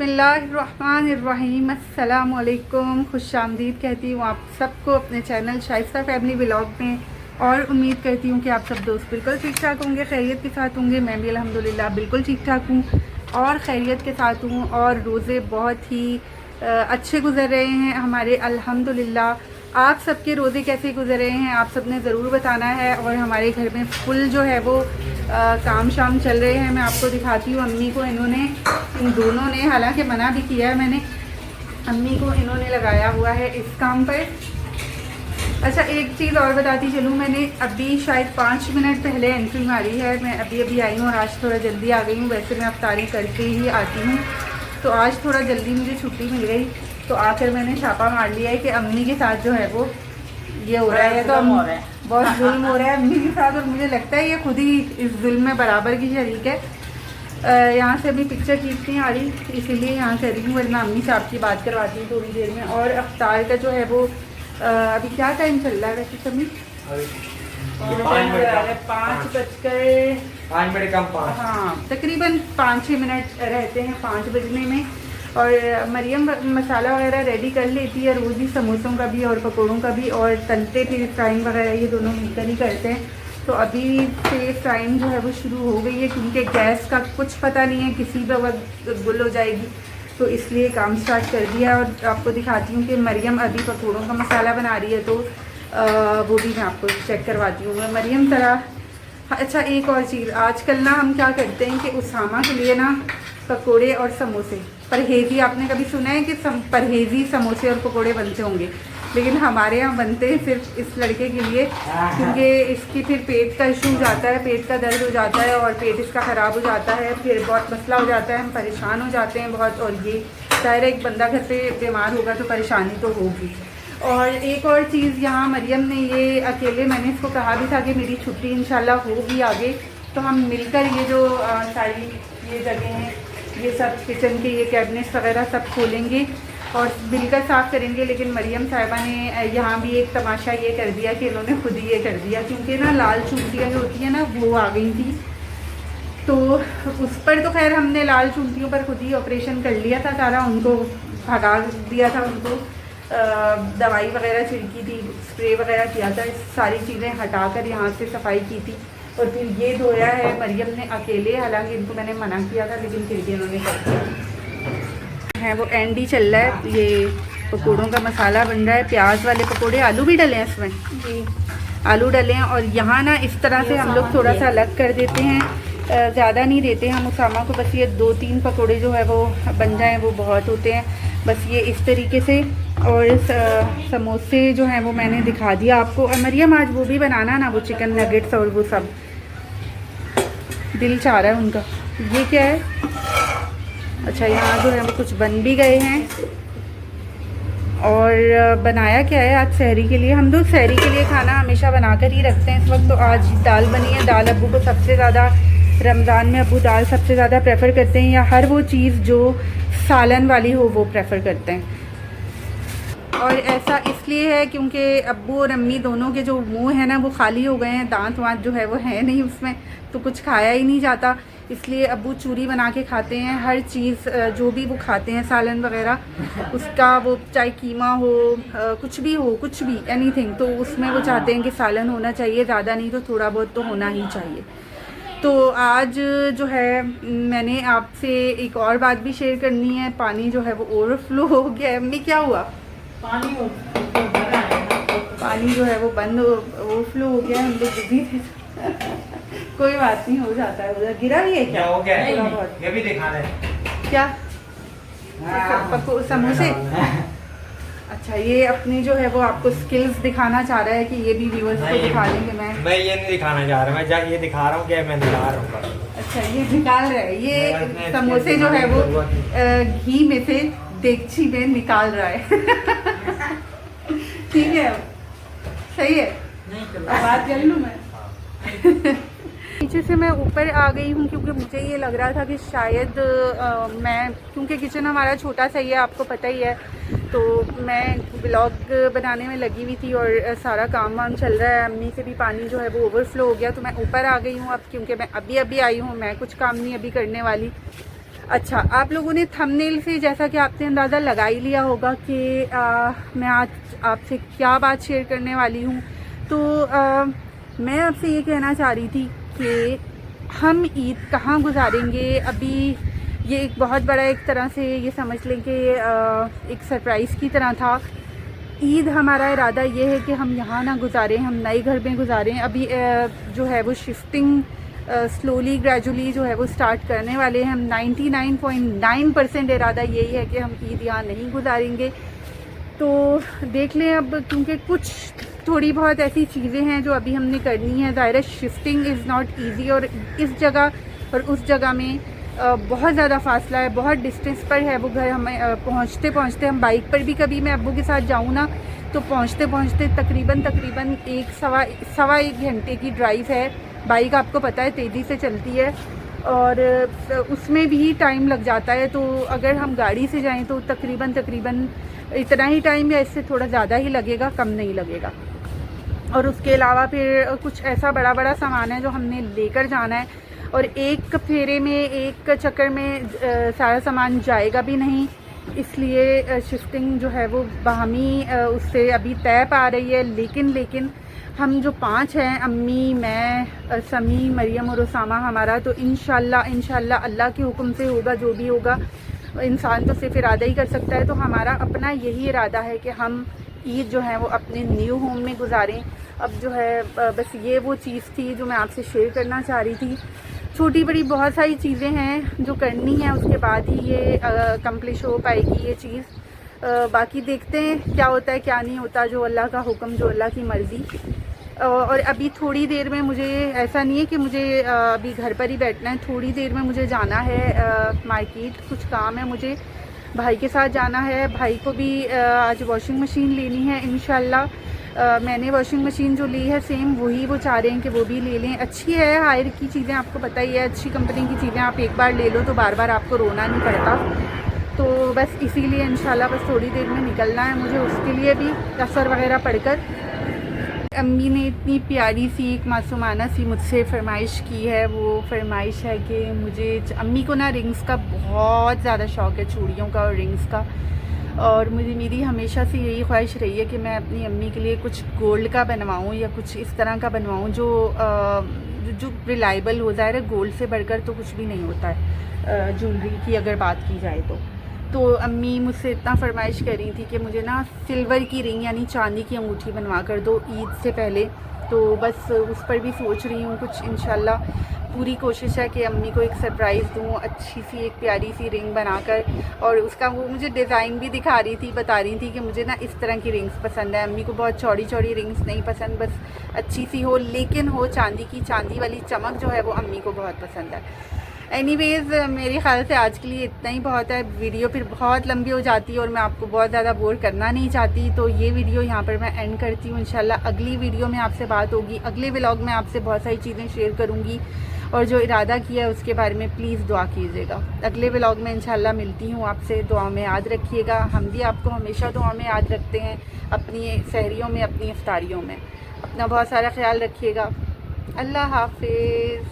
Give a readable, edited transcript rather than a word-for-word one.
बिस्मिल्लाहिर्रहमानिर्रहीम, अस्सलाम वालेकुम। खुश आमदीद कहती हूँ आप सबको अपने चैनल शाइस्ता फैमिली व्लॉग में, और उम्मीद करती हूँ कि आप सब दोस्त बिल्कुल ठीक ठाक होंगे, खैरियत के साथ होंगे। मैं भी अल्हम्दुलिल्लाह बिल्कुल ठीक ठाक हूँ और खैरियत के साथ हूँ। और रोज़े बहुत ही अच्छे गुजर रहे हैं हमारे, अल्हम्दुलिल्लाह। आप सबके रोज़े कैसे गुजर रहे हैं आप सब ने ज़रूर बताना है। और हमारे घर में फुल जो है वो काम शाम चल रहे हैं। मैं आपको दिखाती हूँ अम्मी को, इन दोनों ने हालांकि मना भी किया है मैंने, अम्मी को इन्होंने लगाया हुआ है इस काम पर। अच्छा, एक चीज़ और बताती चलूँ, मैंने अभी शायद 5 मिनट पहले एंट्री मारी है। मैं अभी आई हूँ और आज थोड़ा जल्दी आ गई हूँ। वैसे मैं अफ्तारी करके ही आती हूँ, तो आज थोड़ा जल्दी मुझे छुट्टी मिल गई, तो आकर मैंने छापा मार लिया है कि अम्मी के साथ जो है वो ये हो रहा है। तो बहुत जुल्म हो रहा है अम्मी के साथ, और मुझे लगता है ये खुद ही इस जुल्म में बराबर की शरीक है। यहाँ से अभी पिक्चर ठीक नहीं आ रही, इसीलिए यहाँ से रही हूँ, वरना अम्मी से आपकी बात करवाती हूँ थोड़ी देर में। और अफ्तार का जो है वो अभी क्या टाइम चल रहा है वैसे समय? 5:05 हाँ, तकरीबन 5-6 मिनट रहते हैं 5 बजने में। और मरियम मसाला वगैरह रेडी कर लेती है रोज़ ही, समोसों का भी और पकौड़ों का भी, और तलते फिर फ्राइंग वगैरह ये दोनों मिलकर ही करते हैं। तो अभी से फ्राइंग जो है वो शुरू हो गई है, क्योंकि गैस का कुछ पता नहीं है, किसी भी वक्त गुल हो जाएगी, तो इसलिए काम स्टार्ट कर दिया। और आपको दिखाती हूँ कि मरियम अभी पकौड़ों का मसाला बना रही है, तो वो भी मैं आपको चेक करवाती हूँ। मरियम तरह अच्छा, एक और चीज़, आजकल ना हम क्या करते हैं कि उसामा के लिए ना पकोड़े और समोसे, परहेज़ी, आपने कभी सुना है कि परहेज़ी समोसे और पकोड़े बनते होंगे, लेकिन हमारे यहाँ बनते हैं सिर्फ इस लड़के के लिए, क्योंकि इसकी फिर पेट का इशू हो जाता है, पेट का दर्द हो जाता है और पेट इसका ख़राब हो जाता है, फिर बहुत मसला हो जाता है, हम परेशान हो जाते हैं बहुत। और ये ज़ाहिर एक बंदा घर पे बीमार होगा तो परेशानी तो होगी। और एक और चीज़, यहाँ मरियम ने ये अकेले, मैंने इसको कहा भी था कि मेरी छुट्टी इंशाल्लाह होगी आगे, तो हम मिलकर ये जो सारी ये जगह हैं, ये सब किचन के ये कैबिनेट्स वगैरह सब खोलेंगे और मिलकर साफ़ करेंगे। लेकिन मरियम साहिबा ने यहाँ भी एक तमाशा ये कर दिया कि इन्होंने खुद ही ये कर दिया, क्योंकि ना लाल चूंटियाँ जो होती हैं ना वो आ गई थी, तो उस पर तो खैर हमने लाल चूंटियों पर खुद ही ऑपरेशन कर लिया था सारा, उनको भगा दिया था, उनको दवाई वगैरह छिड़की थी, स्प्रे वगैरह किया था, सारी चीज़ें हटाकर यहाँ से सफाई की थी। और फिर ये धोया है मरियम ने अकेले, हालांकि इनको मैंने मना किया था, लेकिन फिर भी इन्होंने कर दिया है। वो एंड ही चल रहा है, ये पकौड़ों का मसाला बन रहा है, प्याज वाले पकौड़े, आलू भी डले हैं इसमें जी, आलू डले हैं। और यहाँ ना इस तरह से हम लोग थोड़ा सा अलग कर देते हैं, ज़्यादा नहीं देते हम उसामा को, बस ये 2-3 पकौड़े जो है वो बन जाएँ वो बहुत होते हैं, बस ये इस तरीके से। और समोसे जो हैं वो मैंने दिखा दिया आपको। और मरियम आज वो भी बनाना ना, वो चिकन नगेट्स और वो सब, दिल चाह रहा है उनका। ये क्या है? अच्छा, यहाँ जो है वो कुछ बन भी गए हैं। और बनाया क्या है आज सहरी के लिए? हम लोग सहरी के लिए खाना हमेशा बनाकर ही रखते हैं इस वक्त। तो आज दाल बनी है, दाल अब्बू को सबसे ज़्यादा, रमज़ान में अब्बू दाल सबसे ज़्यादा प्रेफर करते हैं, या हर वो चीज़ जो सालन वाली हो वो प्रेफर करते हैं। और ऐसा इसलिए है क्योंकि अब्बू और अम्मी दोनों के जो मुंह है ना वो खाली हो गए हैं, दांत वांत जो है वो है नहीं उसमें, तो कुछ खाया ही नहीं जाता, इसलिए अब्बू चूरी बना के खाते हैं। हर चीज़ जो भी वो खाते हैं, सालन वगैरह उसका, वो चाहे कीमा हो, कुछ भी हो, कुछ भी एनीथिंग, तो उसमें वो चाहते हैं कि सालन होना चाहिए, ज़्यादा नहीं तो थोड़ा बहुत तो होना ही चाहिए। तो आज जो है मैंने आपसे एक और बात भी शेयर करनी है। पानी जो है वो ओवरफ्लो हो गया है। अम्मी क्या हुआ? पानी जो है वो बंद ओवरफ्लो हो गया है, हम लोग बिजी थे कोई बात नहीं, हो जाता है। उधर गिरा भी है क्या? हो गया है, ये भी दिखा रहे क्या? समोसे। अच्छा, ये अपनी जो है वो आपको स्किल्स दिखाना चाह रहा है कि ये भी व्यूअर्स को दिखा देंगे। मैं ये नहीं दिखाना चाह रहा, मैं ये दिखा रहा हूँ कि मैं निकाल रहा हूँ। अच्छा, ये निकाल रहा है, ये समोसे जो है वो घी में से देगची में निकाल रहा है ठीक है, सही है, बात कर लूँ मैं नीचे से मैं ऊपर आ गई हूँ, क्योंकि मुझे ये लग रहा था कि शायद मैं, क्योंकि किचन हमारा छोटा सा ही है, आपको पता ही है, तो मैं ब्लॉग बनाने में लगी हुई थी और सारा काम वाम चल रहा है। अम्मी से भी पानी जो है वो ओवरफ्लो हो गया, तो मैं ऊपर आ गई हूँ अब, क्योंकि मैं अभी आई हूँ, मैं कुछ काम नहीं अभी करने वाली। अच्छा, आप लोगों ने थंबनेल से जैसा कि आपने अंदाज़ा लगा ही लिया होगा कि मैं आज आपसे क्या बात शेयर करने वाली हूँ। तो मैं आपसे ये कहना चाह रही थी कि हम ईद कहाँ गुजारेंगे। अभी ये एक बहुत बड़ा, एक तरह से ये समझ लें कि एक सरप्राइज़ की तरह था। ईद हमारा इरादा ये है कि हम यहाँ ना गुजारें, हम नए घर में गुजारें। अभी जो है वो शिफ्टिंग स्लोली ग्रेजुअली जो है वो स्टार्ट करने वाले हैं। हम 99.9% इरादा यही है कि हम ईद यहाँ नहीं गुजारेंगे। तो देख लें अब, क्योंकि कुछ थोड़ी बहुत ऐसी चीज़ें हैं जो अभी हमने करनी है। ज़ाहिर है शिफ्टिंग इज़ नॉट ईजी, और इस जगह और उस जगह में बहुत ज़्यादा फासला है, बहुत डिस्टेंस पर है वो घर। हमें पहुँचते पहुँचते, हम बाइक पर भी कभी मैं अब्बू के साथ जाऊँ ना, तो पहुँचते पहुँचते तकरीबन सवा एक घंटे की ड्राइव है। बाइक आपको पता है तेज़ी से चलती है और उसमें भी टाइम लग जाता है। तो अगर हम गाड़ी से जाएं तो तकरीबन इतना ही टाइम या इससे थोड़ा ज़्यादा ही लगेगा, कम नहीं लगेगा। और उसके अलावा फिर कुछ ऐसा बड़ा सामान है जो हमने लेकर जाना है, और एक फेरे में, एक चक्कर में सारा सामान जाएगा भी नहीं। इसलिए शिफ्टिंग जो है वो बाहमी उससे अभी तय पा रही है। लेकिन हम जो 5 हैं, अम्मी, मैं, समी, मरियम और उसामा हमारा, तो इंशाल्लाह अल्लाह के हुक्म से होगा जो भी होगा। इंसान तो सिर्फ इरादा ही कर सकता है। तो हमारा अपना यही इरादा है कि हम ईद जो है वो अपने न्यू होम में गुजारें। अब जो है बस ये वो चीज़ थी जो मैं आपसे शेयर करना चाह रही थी। छोटी बड़ी बहुत सारी चीज़ें हैं जो करनी है, उसके बाद ही ये कंप्लीट हो पाएगी ये चीज़। बाकी देखते हैं क्या होता है क्या नहीं होता, जो अल्लाह का हुक्म, जो अल्लाह की मर्ज़ी। और अभी थोड़ी देर में मुझे, ऐसा नहीं है कि मुझे अभी घर पर ही बैठना है, थोड़ी देर में मुझे जाना है मार्केट, कुछ काम है मुझे, भाई के साथ जाना है। भाई को भी आज वॉशिंग मशीन लेनी है इंशाल्लाह। मैंने वॉशिंग मशीन जो ली है सेम वही वो चाह रहे हैं कि वो भी ले लें। अच्छी है, हायर की चीज़ें आपको पता ही है, अच्छी कंपनी की चीज़ें आप एक बार ले लो तो बार बार आपको रोना नहीं पड़ता। तो बस इसीलिए इंशाल्लाह बस थोड़ी देर में निकलना है मुझे, उसके लिए भी असर वगैरह पढ़कर। अम्मी ने इतनी प्यारी सी एक मासूमाना सी मुझसे फरमाइश की है। वो फरमाइश है कि मुझे, अम्मी को ना रिंग्स का बहुत ज़्यादा शौक़ है, चूड़ियों का और रिंग्स का। और मेरी हमेशा से यही ख्वाहिश रही है कि मैं अपनी अम्मी के लिए कुछ गोल्ड का बनवाऊँ या कुछ इस तरह का बनवाऊँ जो रिलायबल हो। ज़ाहिर है गोल्ड से बढ़कर तो कुछ भी नहीं होता है ज्वेलरी की अगर बात की जाए तो अम्मी मुझसे इतना फरमाइश कर रही थी कि मुझे ना सिल्वर की रिंग यानी चांदी की अंगूठी बनवा कर दो ईद से पहले। तो बस उस पर भी सोच रही हूँ कुछ। इंशाल्लाह पूरी कोशिश है कि अम्मी को एक सरप्राइज़ दूँ, अच्छी सी एक प्यारी सी रिंग बनाकर। और उसका वो मुझे डिज़ाइन भी दिखा रही थी, बता रही थी कि मुझे ना इस तरह की रिंग्स पसंद है। अम्मी को बहुत चौड़ी रिंग्स नहीं पसंद, बस अच्छी सी हो, लेकिन हो चांदी की। चांदी वाली चमक जो है वो अम्मी को बहुत पसंद है। एनीवेज़ मेरे ख्याल से आज के लिए इतना ही बहुत है। वीडियो फिर बहुत लंबी हो जाती है और मैं आपको बहुत ज़्यादा बोर करना नहीं चाहती, तो ये वीडियो यहाँ पर मैं एंड करती हूँ। इंशाल्लाह अगली वीडियो में आपसे बात होगी, अगले व्लॉग में आपसे बहुत सारी चीज़ें शेयर करूँगी। और जो इरादा किया है उसके बारे में प्लीज़ दुआ कीजिएगा। अगले व्लॉग में इंशाल्लाह मिलती हूँ आपसे। दुआ में याद रखिएगा, हम भी आपको हमेशा दुआ में याद रखते हैं, अपनी सहरियों में, अपनी इफ्तारियों में। अपना बहुत सारा ख्याल रखिएगा। अल्लाह हाफिज़।